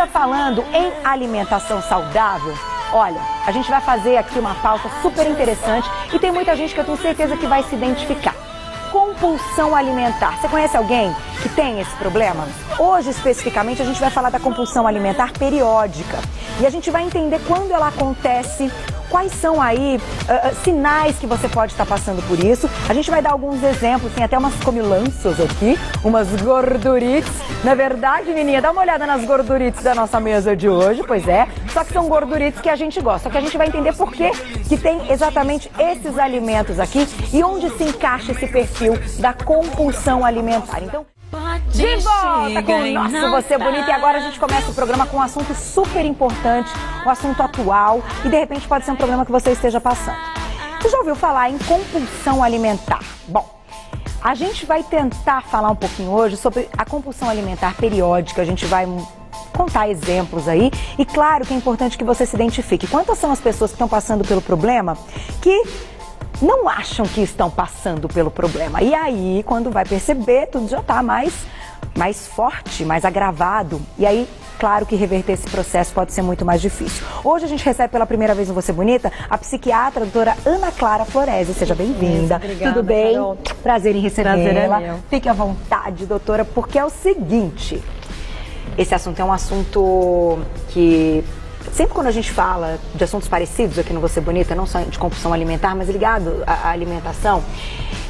está falando em alimentação saudável, olha, a gente vai fazer aqui uma pauta super interessante e tem muita gente que eu tenho certeza que vai se identificar. Compulsão alimentar. Você conhece alguém que tem esse problema? Hoje, especificamente, a gente vai falar da compulsão alimentar periódica. E a gente vai entender quando ela acontece, quais são aí sinais que você pode estar passando por isso. A gente vai dar alguns exemplos, tem até umas comilanças aqui, umas gordurites. Não é verdade, menina? Dá uma olhada nas gordurites da nossa mesa de hoje, pois é. Só que são gordurites que a gente gosta. Só que a gente vai entender por que tem exatamente esses alimentos aqui e onde se encaixa esse perfil da compulsão alimentar. Então, de volta com o nosso Você Bonita. E agora a gente começa o programa com um assunto super importante, um assunto atual e de repente pode ser um problema que você esteja passando. Você já ouviu falar em compulsão alimentar? Bom, a gente vai tentar falar um pouquinho hoje sobre a compulsão alimentar periódica. A gente vai contar exemplos aí e claro que é importante que você se identifique. Quantas são as pessoas que estão passando pelo problema que não acham que estão passando pelo problema? E aí, quando vai perceber, tudo já está mais forte, mais agravado. E aí, claro que reverter esse processo pode ser muito mais difícil. Hoje a gente recebe pela primeira vez no Você Bonita a psiquiatra, a doutora Ana Clara Floresi. Seja bem-vinda. Tudo bem? Carol. Prazer em recebê-la. Fique à vontade, doutora, porque é o seguinte, esse assunto é um assunto que sempre quando a gente fala de assuntos parecidos aqui no Você Bonita, não só de compulsão alimentar, mas ligado à alimentação,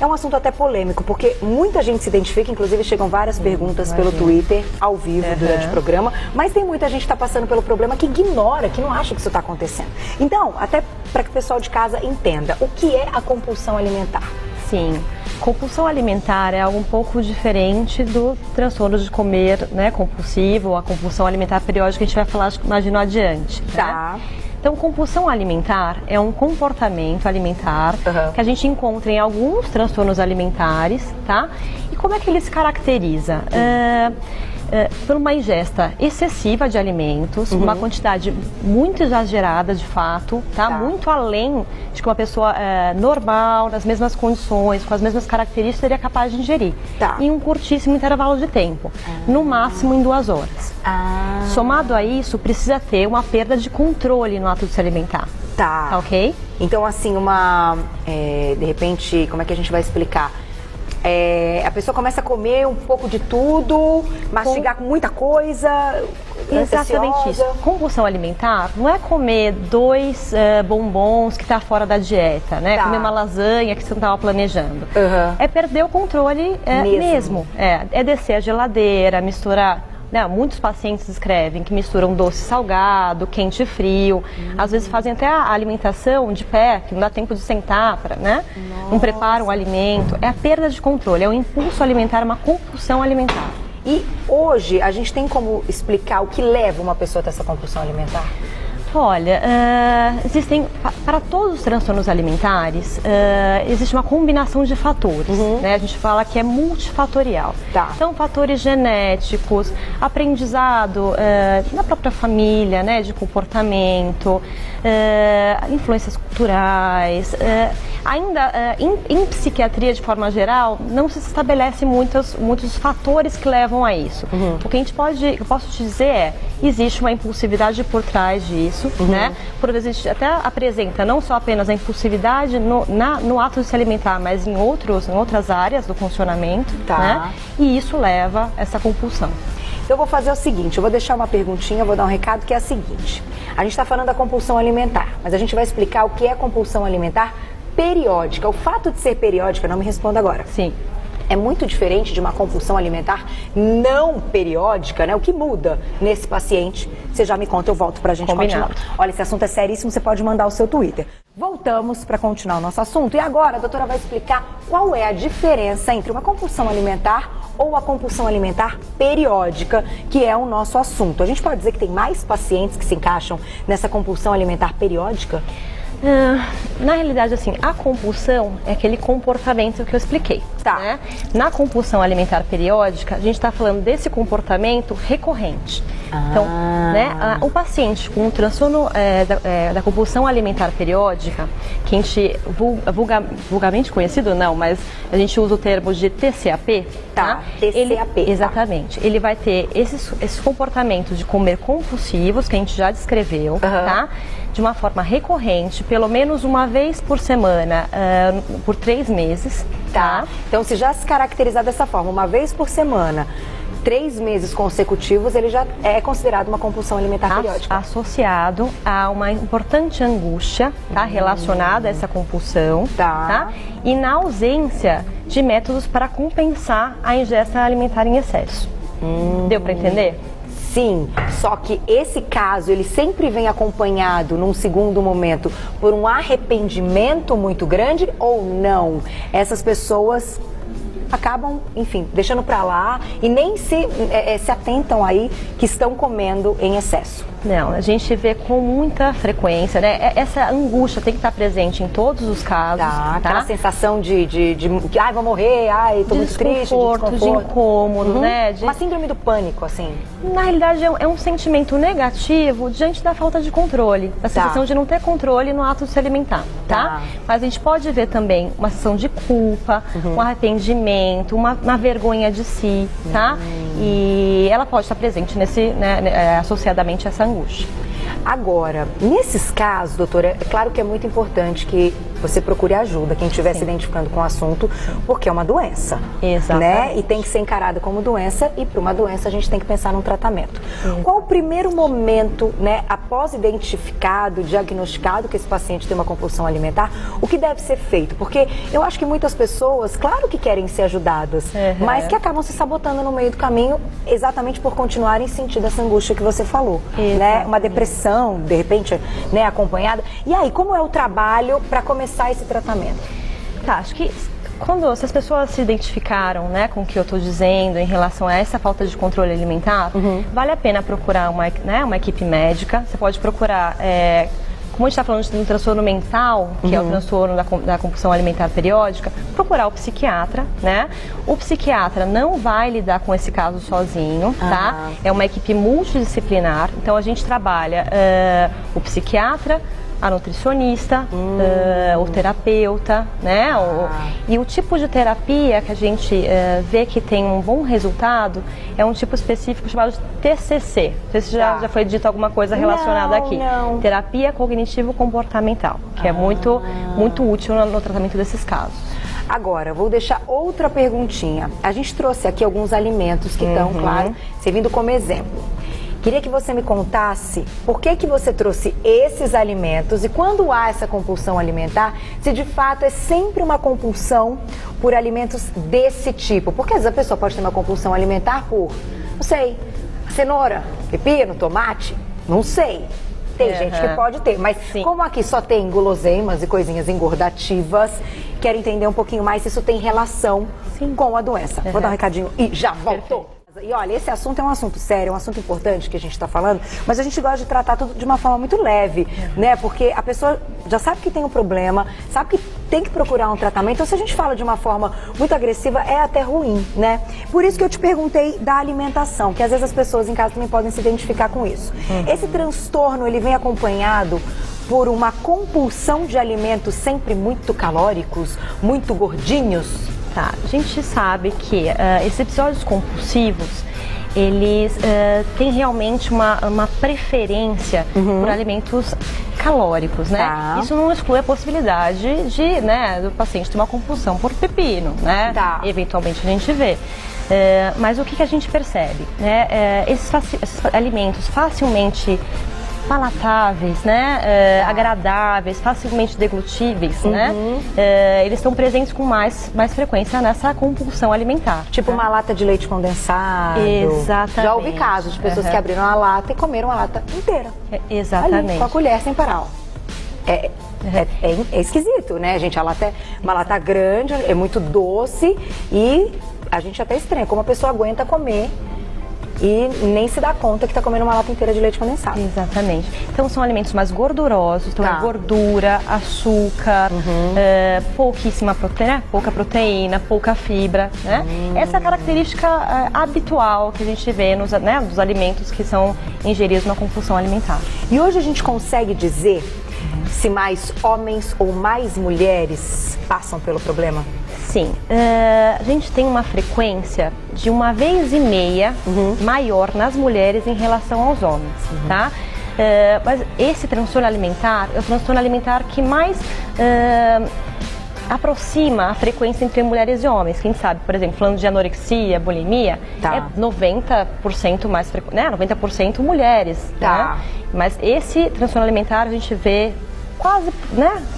é um assunto até polêmico, porque muita gente se identifica, inclusive chegam várias perguntas pelo Twitter, ao vivo, durante o programa, mas tem muita gente que está passando pelo problema que ignora, que não acha que isso está acontecendo. Então, até para que o pessoal de casa entenda, o que é a compulsão alimentar? Sim, compulsão alimentar é algo um pouco diferente do transtorno de comer, né, compulsivo, a compulsão alimentar periódica que a gente vai falar, imagino, adiante. Tá. Né? Então, compulsão alimentar é um comportamento alimentar que a gente encontra em alguns transtornos alimentares, tá? E como é que ele se caracteriza? Por uma ingesta excessiva de alimentos, uma quantidade muito exagerada de fato, tá? Muito além de que uma pessoa normal, nas mesmas condições, com as mesmas características, seria capaz de ingerir. Em um curtíssimo intervalo de tempo, no máximo em 2 horas. Somado a isso, precisa ter uma perda de controle no ato de se alimentar. Tá. Ok? Então, assim, de repente, como é que a gente vai explicar? A pessoa começa a comer um pouco de tudo, mastigar com muita coisa. Exatamente isso. Compulsão alimentar não é comer 2 bombons que está fora da dieta, né? Comer uma lasanha que você não estava planejando. É perder o controle mesmo. É descer a geladeira, misturar. Muitos pacientes escrevem que misturam doce salgado, quente e frio. Às vezes fazem até a alimentação de pé, que não dá tempo de sentar, não preparam o alimento. É a perda de controle, é o impulso alimentar, uma compulsão alimentar. E hoje a gente tem como explicar o que leva uma pessoa a ter essa compulsão alimentar? Olha, existem, para todos os transtornos alimentares, existe uma combinação de fatores, né? A gente fala que é multifatorial. Então, fatores genéticos, aprendizado na própria família, né? De comportamento, influências culturais. Ainda em psiquiatria, de forma geral, não se estabelece muitos fatores que levam a isso. O que eu posso te dizer existe uma impulsividade por trás disso, né? Por vezes a gente até apresenta não só apenas a impulsividade no ato de se alimentar, mas em outras áreas do funcionamento, né? E isso leva a essa compulsão. Eu vou fazer o seguinte, eu vou deixar uma perguntinha, vou dar um recado que é a seguinte. A gente está falando da compulsão alimentar, mas a gente vai explicar o que é compulsão alimentar periódica. O fato de ser periódica, não me responda agora. Sim. É muito diferente de uma compulsão alimentar não periódica, né? O que muda nesse paciente? Você já me conta, eu volto pra gente continuar. Olha, esse assunto é seríssimo, você pode mandar o seu Twitter. Voltamos para continuar o nosso assunto. E agora a doutora vai explicar qual é a diferença entre uma compulsão alimentar ou a compulsão alimentar periódica, que é o nosso assunto. A gente pode dizer que tem mais pacientes que se encaixam nessa compulsão alimentar periódica? Na realidade, assim, a compulsão é aquele comportamento que eu expliquei. Né? Na compulsão alimentar periódica, a gente está falando desse comportamento recorrente. Então, né, o paciente com um transtorno da compulsão alimentar periódica, que a gente vulgarmente conhecido não, mas a gente usa o termo de TCAP. Tá, TCAP. Exatamente. Ele vai ter esses comportamentos de comer compulsivos, que a gente já descreveu, tá? De uma forma recorrente, pelo menos uma vez por semana, por 3 meses. Tá? Então, se já se caracterizar dessa forma, uma vez por semana, 3 meses consecutivos, ele já é considerado uma compulsão alimentar periódica. Associado a uma importante angústia, tá? Relacionada a essa compulsão, tá? E na ausência de métodos para compensar a ingesta alimentar em excesso. Deu para entender? Sim, só que esse caso, ele sempre vem acompanhado, num segundo momento, por um arrependimento muito grande ou não? Essas pessoas acabam, enfim, deixando pra lá e nem se atentam aí que estão comendo em excesso. Não, a gente vê com muita frequência, né? Essa angústia tem que estar presente em todos os casos. Tá? Aquela sensação de ai, vou morrer, ai, tô muito triste, de desconforto, de incômodo, né? Uma síndrome do pânico, assim. Na realidade, é um sentimento negativo diante da falta de controle, da sensação de não ter controle no ato de se alimentar, tá? Mas a gente pode ver também uma sensação de culpa, um arrependimento, uma vergonha de si, tá? E ela pode estar presente associadamente a essa angústia. Agora, nesses casos, doutora, é claro que é muito importante que você procure ajuda, quem estiver se identificando com o assunto, porque é uma doença. Exatamente. Né? E tem que ser encarada como doença, e para uma doença a gente tem que pensar num tratamento. Qual o primeiro momento, né, após identificado, diagnosticado que esse paciente tem uma compulsão alimentar, o que deve ser feito? Porque eu acho que muitas pessoas, claro que querem ser ajudadas, mas que acabam se sabotando no meio do caminho, exatamente por continuarem sentindo essa angústia que você falou. Né? Uma depressão, de repente, né, acompanhada. E aí, como é o trabalho para começar esse tratamento? Tá, acho que se as pessoas se identificaram, né, com o que eu estou dizendo em relação a essa falta de controle alimentar, vale a pena procurar uma equipe médica. Você pode procurar, como a gente está falando de um transtorno mental, que é o transtorno da compulsão alimentar periódica, procurar o psiquiatra, né? O psiquiatra não vai lidar com esse caso sozinho, tá? É uma equipe multidisciplinar, então a gente trabalha o psiquiatra, a nutricionista, o terapeuta, né? E o tipo de terapia que a gente vê que tem um bom resultado é um tipo específico chamado de TCC. Não sei se já foi dito alguma coisa relacionada aqui. Não. Terapia cognitivo-comportamental, que é muito útil no tratamento desses casos. Agora, vou deixar outra perguntinha. A gente trouxe aqui alguns alimentos que estão, claro, servindo como exemplo. Queria que você me contasse por que você trouxe esses alimentos e quando há essa compulsão alimentar, se de fato é sempre uma compulsão por alimentos desse tipo. Porque às vezes a pessoa pode ter uma compulsão alimentar por, não sei, cenoura, pepino, tomate, não sei. Tem gente que pode ter, mas como aqui só tem guloseimas e coisinhas engordativas, quero entender um pouquinho mais se isso tem relação com a doença. Vou dar um recadinho e já volto. E olha, esse assunto é um assunto sério, é um assunto importante que a gente está falando, mas a gente gosta de tratar tudo de uma forma muito leve, né? Porque a pessoa já sabe que tem um problema, sabe que tem que procurar um tratamento, então se a gente fala de uma forma muito agressiva, é até ruim, né? Por isso que eu te perguntei da alimentação, que às vezes as pessoas em casa também podem se identificar com isso. Esse transtorno, ele vem acompanhado por uma compulsão de alimentos sempre muito calóricos, muito gordinhos? Tá, a gente sabe que esses episódios compulsivos, eles têm realmente uma preferência por alimentos calóricos, né? Isso não exclui a possibilidade do paciente ter uma compulsão por pepino, né? Eventualmente a gente vê. Mas o que a gente percebe? Né? Esses alimentos facilmente palatáveis, né, agradáveis, facilmente deglutíveis, né, eles estão presentes com mais frequência nessa compulsão alimentar. Tipo uma lata de leite condensado. Exatamente. Já ouvi casos de pessoas que abriram a lata e comeram a lata inteira. Exatamente. Ali, com a colher sem parar. É esquisito, né, gente? A lata é uma lata grande, é muito doce e a gente até estranha como a pessoa aguenta comer e nem se dá conta que está comendo uma lata inteira de leite condensado. Exatamente. Então são alimentos mais gordurosos, então é gordura, açúcar, pouquíssima proteína, pouca proteína, pouca fibra, né? Essa é a característica habitual que a gente vê nos alimentos que são ingeridos na compulsão alimentar. E hoje a gente consegue dizer se mais homens ou mais mulheres passam pelo problema? Sim, a gente tem uma frequência de 1,5 vezes maior nas mulheres em relação aos homens, tá? Mas esse transtorno alimentar é o transtorno alimentar que mais aproxima a frequência entre mulheres e homens. Quem sabe, por exemplo, falando de anorexia, bulimia, é 90% mais frequente, né? 90% mulheres, né? Mas esse transtorno alimentar a gente vê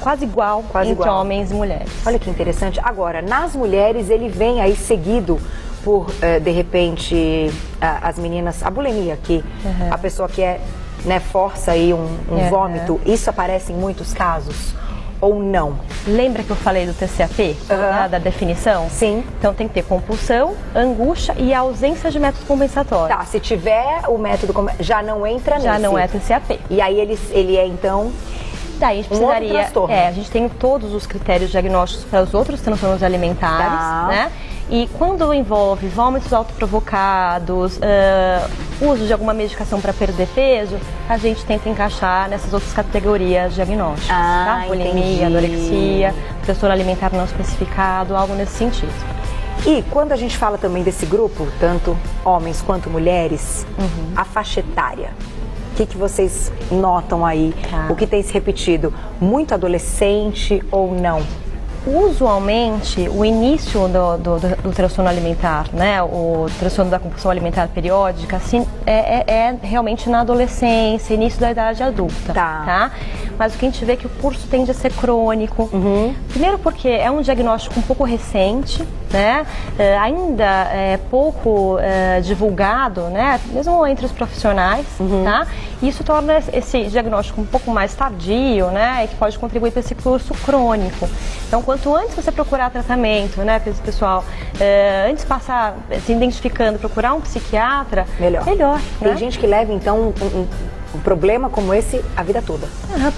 quase igual entre homens e mulheres. Olha que interessante. Agora, nas mulheres ele vem aí seguido por, de repente, as meninas, a bulimia, que a pessoa que força aí um vômito, isso aparece em muitos casos? Ou não? Lembra que eu falei do TCAP, da definição? Sim. Então tem que ter compulsão, angústia e ausência de método compensatório. Tá, se tiver o método, já não entra nesse. Já não é TCAP. E aí ele é então... Daí a gente precisaria, a gente tem todos os critérios diagnósticos para os outros transtornos alimentares, né? E quando envolve vômitos autoprovocados, uso de alguma medicação para perder peso, a gente tenta encaixar nessas outras categorias diagnósticas, tá? Bulimia, anorexia, transtorno alimentar não especificado, algo nesse sentido. E quando a gente fala também desse grupo, tanto homens quanto mulheres, a faixa etária, o que vocês notam aí? O que tem se repetido? Muito adolescente ou não? Usualmente, o início do transtorno alimentar, né, o transtorno da compulsão alimentar periódica, assim, é realmente na adolescência, início da idade adulta, tá? Mas o que a gente vê é que o curso tende a ser crônico. Primeiro porque é um diagnóstico um pouco recente, né, ainda é pouco divulgado, né, mesmo entre os profissionais, tá? E isso torna esse diagnóstico um pouco mais tardio, né, e que pode contribuir para esse curso crônico. Então, quanto antes você procurar tratamento, né, pessoal, antes de passar se identificando, procurar um psiquiatra, melhor. Tem gente que leva, então, um problema como esse a vida toda.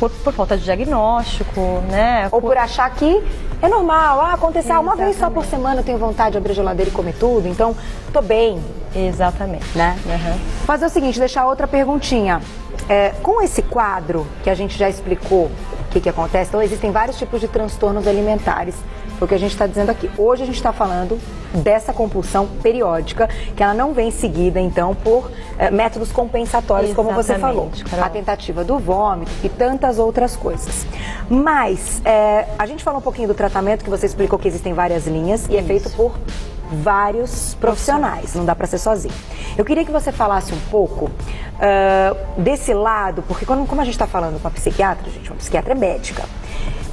Por falta de diagnóstico, né? Ou por achar que é normal, acontecer uma vez só por semana eu tenho vontade de abrir a geladeira e comer tudo, então tô bem. Exatamente. Né? Fazer o seguinte, deixar outra perguntinha. Com esse quadro que a gente já explicou o que acontece, então existem vários tipos de transtornos alimentares, foi o que a gente está dizendo aqui. Hoje a gente está falando dessa compulsão periódica, que ela não vem seguida, então, por métodos compensatórios, como você falou. Carol. A tentativa do vômito e tantas outras coisas. Mas, a gente falou um pouquinho do tratamento, que você explicou que existem várias linhas e é feito por vários profissionais, não dá para ser sozinho. Eu queria que você falasse um pouco desse lado, porque como a gente está falando com a psiquiatra, gente, uma psiquiatra é médica,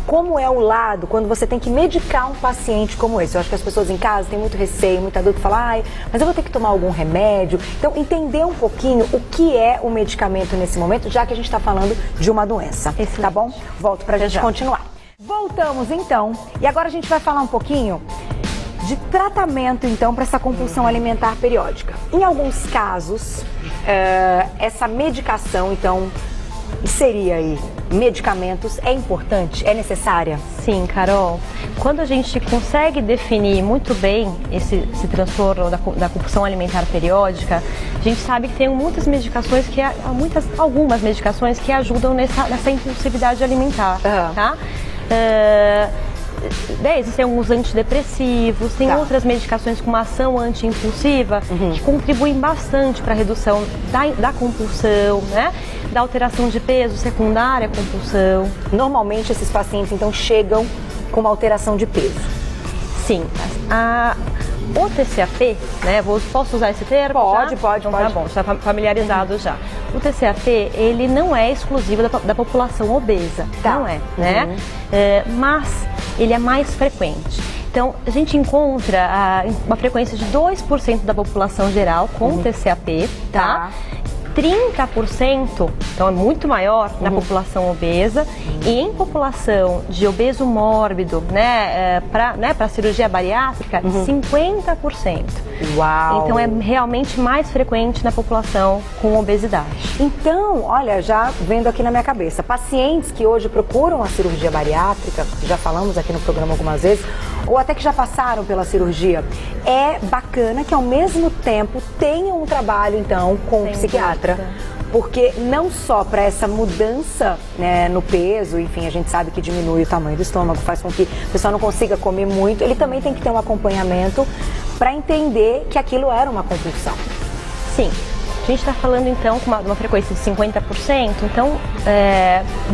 como é o lado quando você tem que medicar um paciente como esse? Eu acho que as pessoas em casa têm muito receio, muito adulto fala, mas eu vou ter que tomar algum remédio. Então, entender um pouquinho o que é o medicamento nesse momento, já que a gente está falando de uma doença. Excelente. Tá bom? Volto pra gente continuar. Voltamos então, e agora a gente vai falar um pouquinho de tratamento, então, para essa compulsão alimentar periódica. Em alguns casos, essa medicação, então, seria aí medicamentos, é importante, é necessária? Sim, Carol. Quando a gente consegue definir muito bem esse transtorno da compulsão alimentar periódica, a gente sabe que tem muitas medicações algumas medicações que ajudam nessa impulsividade alimentar, tá? Existem alguns antidepressivos, tem outras medicações com uma ação anti-impulsiva que contribuem bastante para a redução da compulsão, né? Da alteração de peso secundária à compulsão. Normalmente esses pacientes então chegam com uma alteração de peso. Sim. O TCAP, né? Posso usar esse termo? Pode. Então, tá bom, está familiarizado já. O TCAP, ele não é exclusivo da população obesa, não é, né? Mas ele é mais frequente. Então, a gente encontra uma frequência de 2% da população geral com TCAP, tá? 30%, então é muito maior na população obesa, e em população de obeso mórbido, para cirurgia bariátrica, 50%. Uau! Então é realmente mais frequente na população com obesidade. Então, olha, já vendo aqui na minha cabeça, pacientes que hoje procuram a cirurgia bariátrica, já falamos aqui no programa algumas vezes, ou até que já passaram pela cirurgia, é bacana que ao mesmo tempo tenham um trabalho, então, com o psiquiatra. Porque não só para essa mudança, né, no peso, enfim, a gente sabe que diminui o tamanho do estômago, faz com que a pessoa não consiga comer muito, ele também tem que ter um acompanhamento para entender que aquilo era uma compulsão. Sim. A gente está falando então com uma frequência de 50%, então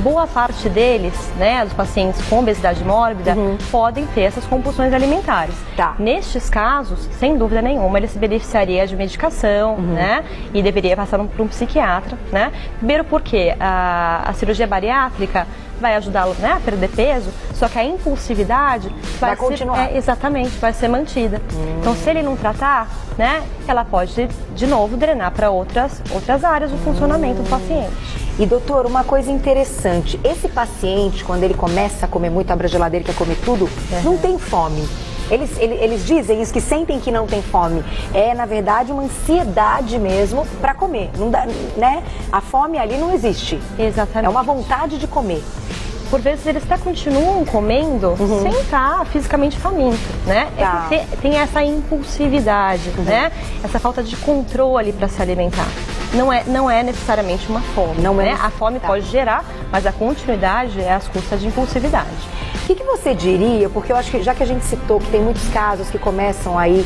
boa parte deles, né, dos pacientes com obesidade mórbida, podem ter essas compulsões alimentares. Tá. Nestes casos, sem dúvida nenhuma, ele se beneficiaria de medicação, né, e deveria passar por um psiquiatra, né. Primeiro porque a cirurgia bariátrica vai ajudá-lo, né, a perder peso, só que a impulsividade vai continuar. Exatamente, vai ser mantida. Então, se ele não tratar, né, ela pode, de novo, drenar para outras áreas do funcionamento do paciente. E, doutor, uma coisa interessante, esse paciente, quando ele começa a comer muito, abre a geladeira e quer comer tudo, não tem fome. Eles dizem isso, que sentem que não tem fome. É, na verdade, uma ansiedade mesmo para comer. Não dá, né? A fome ali não existe. Exatamente. É uma vontade de comer. Por vezes eles até continuam comendo sem estar fisicamente faminto, né? Tá. É porque tem essa impulsividade, né? Essa falta de controle para se alimentar. Não é necessariamente uma fome, não né? É. A fome pode gerar, mas a continuidade é às custas de impulsividade. O que você diria, porque eu acho que já que a gente citou que tem muitos casos que começam aí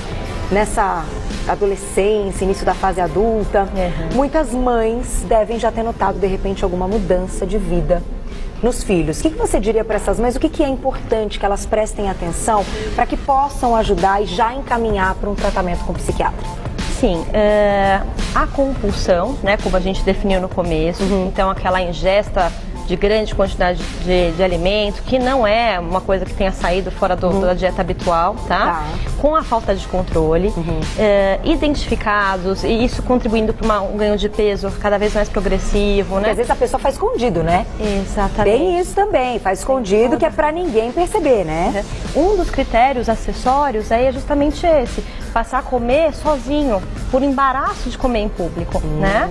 nessa adolescência, início da fase adulta, muitas mães devem já ter notado de repente alguma mudança de vida nos filhos. O que você diria para essas mães? O que é importante que elas prestem atenção para que possam ajudar e já encaminhar para um tratamento com o psiquiatra? Sim, a compulsão, né, como a gente definiu no começo, então aquela ingesta de grande quantidade de alimento, que não é uma coisa que tenha saído fora da dieta habitual, tá? Com a falta de controle, identificados, e isso contribuindo para um ganho de peso cada vez mais progressivo, né? Porque às vezes a pessoa faz escondido, né? Exatamente. Tem isso também, faz escondido, que é para ninguém perceber, né? Um dos critérios acessórios é justamente esse, passar a comer sozinho, por embaraço de comer em público, né?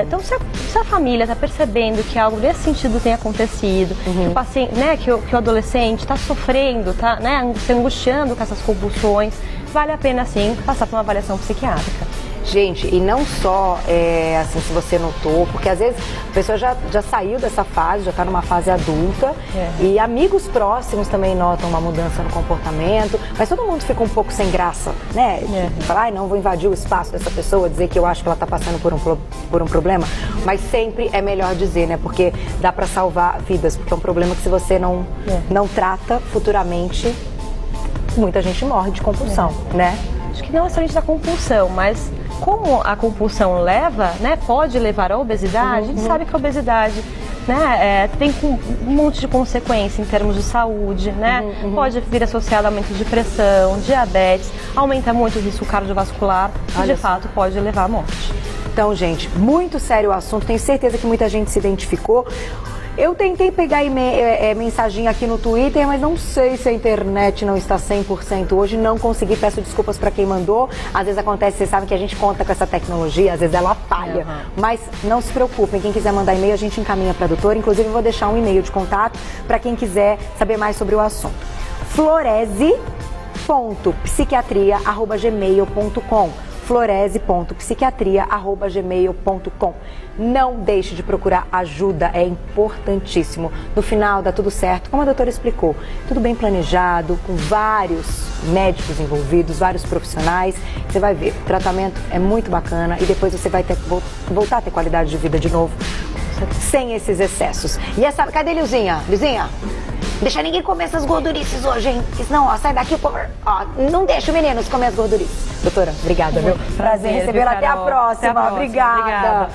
Então, se a família está percebendo que algo nesse sentido tem acontecido, que o paciente, né, que o adolescente está sofrendo, está, né, se angustiando com essas compulsões, vale a pena sim passar por uma avaliação psiquiátrica. Gente, e não só, assim, se você notou, porque às vezes a pessoa já saiu dessa fase, já está numa fase adulta, e amigos próximos também notam uma mudança no comportamento, mas todo mundo fica um pouco sem graça, né? De falar, não vou invadir o espaço dessa pessoa, dizer que eu acho que ela está passando por um problema, mas sempre é melhor dizer, né? Porque dá para salvar vidas, porque é um problema que se você não trata futuramente, muita gente morre de compulsão, né? Acho que não é somente da compulsão, mas como a compulsão leva, né, pode levar à obesidade, a gente sabe que a obesidade, né, tem um monte de consequência em termos de saúde, né? Pode vir associado a aumento de pressão, diabetes, aumenta muito o risco cardiovascular e de fato pode levar à morte. Então, gente, muito sério o assunto, tenho certeza que muita gente se identificou. Eu tentei pegar mensagem aqui no Twitter, mas não sei se a internet não está 100% hoje, não consegui, peço desculpas para quem mandou. Às vezes acontece, vocês sabem que a gente conta com essa tecnologia, às vezes ela falha. Mas não se preocupem, quem quiser mandar e-mail, a gente encaminha para a doutora. Inclusive, eu vou deixar um e-mail de contato para quem quiser saber mais sobre o assunto. florese.psiquiatria@gmail.com florese.psiquiatria@gmail.com. Não deixe de procurar ajuda, é importantíssimo. No final dá tudo certo, como a doutora explicou, tudo bem planejado, com vários médicos envolvidos, vários profissionais. Você vai ver, o tratamento é muito bacana e depois você vai voltar a ter qualidade de vida de novo, sem esses excessos. E essa, cadê Lilzinha? Lilzinha? Deixa ninguém comer essas gordurices hoje, hein? Porque senão, ó, sai daqui, ó, não deixa meninos comer as gordurices. Doutora, obrigada, viu? Prazer recebê-la. Até a próxima. Obrigada.